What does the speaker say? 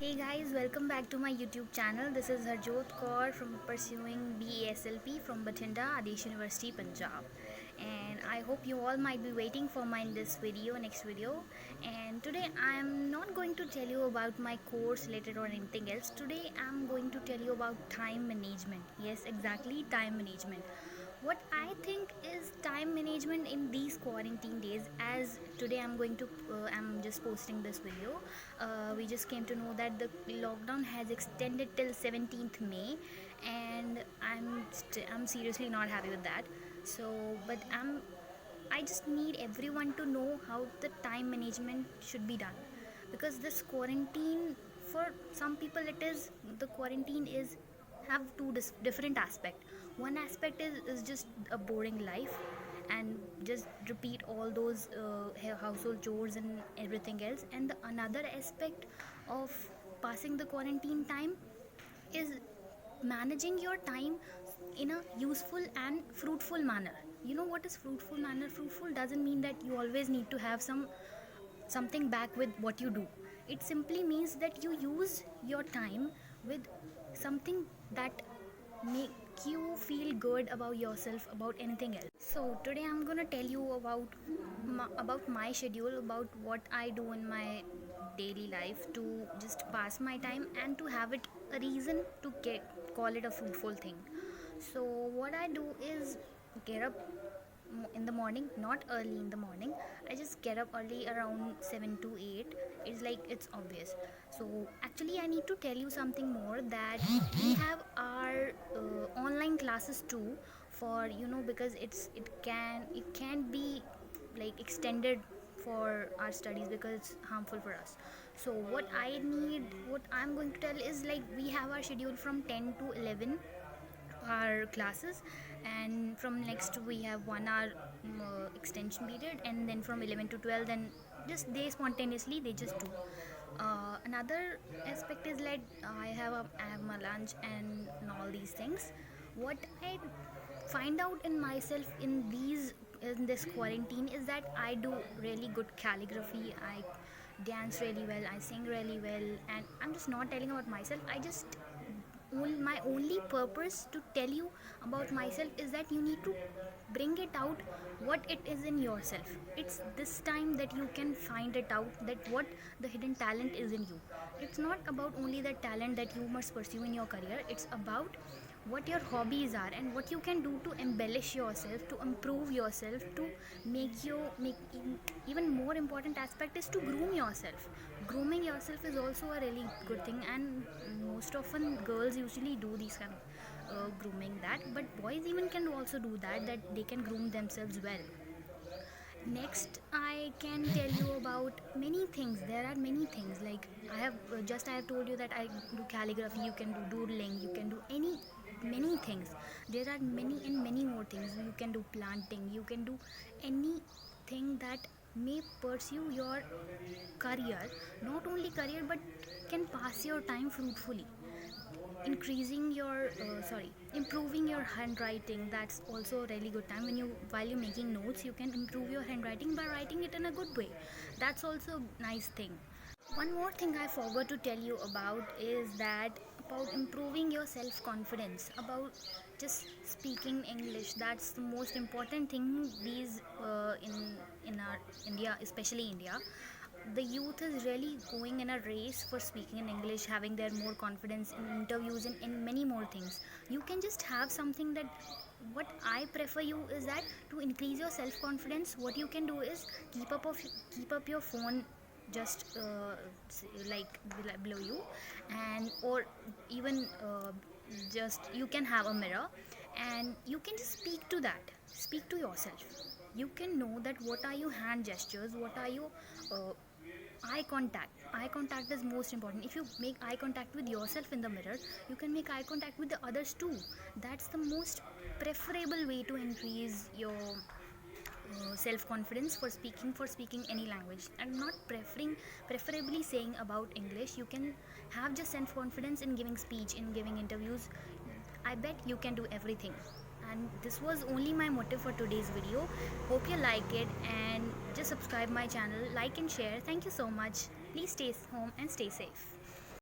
Hey guys, welcome back to my YouTube channel. This is Harjot Kaur from pursuing BASLP from Bathinda Adesh University, Punjab. And I hope you all might be waiting for my next video. And today I am not going to tell you about my course related or anything else. Today I am going to tell you about time management. Yes, exactly, time management. What I think is time management in these quarantine days, as today I'm just posting this video. We just came to know that the lockdown has extended till 17th May, and I'm seriously not happy with that. So but I just need everyone to know how the time management should be done, because this quarantine, for some people, the quarantine is have two different aspect. One aspect is just a boring life and just repeat all those household chores and everything else, and the another aspect of passing the quarantine time is managing your time in a useful and fruitful manner. You know what is fruitful manner? Fruitful doesn't mean that you always need to have something back with what you do. It simply means that you use your time with something that make you feel good about yourself, about anything else. So today I'm gonna tell you about my schedule, about what I do in my daily life to just pass my time and to have it a reason to call it a fruitful thing. So what I do is get up in the morning, not early in the morning. I just get up early around 7 to 8. It's obvious. So actually I need to tell you something more, that we have our online classes too, for because it can be like extended for our studies because it's harmful for us. So what I'm going to tell is, like, we have our schedule from 10 to 11, our classes, and from next we have 1 hour extension period, and then from 11 to 12, then just they spontaneously they just do. Another aspect is like I have my lunch and all these things. What I find out in myself in this quarantine is that I do really good calligraphy, I dance really well, I sing really well. And I'm just not telling about myself. My only purpose to tell you about myself is that you need to bring it out, what it is in yourself. It's this time that you can find it out, that what the hidden talent is in you. It's not about only the talent that you must pursue in your career. It's about what your hobbies are and what you can do to embellish yourself, to improve yourself, to make even more important aspect is to groom yourself. Grooming yourself is also a really good thing, and most often girls usually do these kind of grooming that, but boys even can also do that they can groom themselves well. Next, I can tell you about many things. There are many things, like I have told you that I do calligraphy, you can do doodling, you can do many things. There are many more things. You can do planting, you can do anything that may pursue your career, not only career, but can pass your time fruitfully. Improving your handwriting, that's also a really good time. While you're making notes, you can improve your handwriting by writing it in a good way. That's also a nice thing. One more thing I forgot to tell you about is that about improving your self confidence, about just speaking English. That's the most important thing these in our India, especially India. The youth is really going in a race for speaking in English, having their more confidence in interviews and in many more things. You can just have something that, what I prefer you is that to increase your self confidence, what you can do is keep up your phone just like below you, and or even just you can have a mirror, and you can just speak to yourself. You can know that what are your hand gestures, what are your uh, eye contact is most important. If you make eye contact with yourself in the mirror, you can make eye contact with the others too. That's the most preferable way to increase your self confidence for speaking any language. And not preferably saying about English. You can have just self confidence in giving speech, in giving interviews. I bet you can do everything. And this was only my motive for today's video. Hope you like it, and just subscribe my channel, like and share. Thank you so much. Please stay home and stay safe.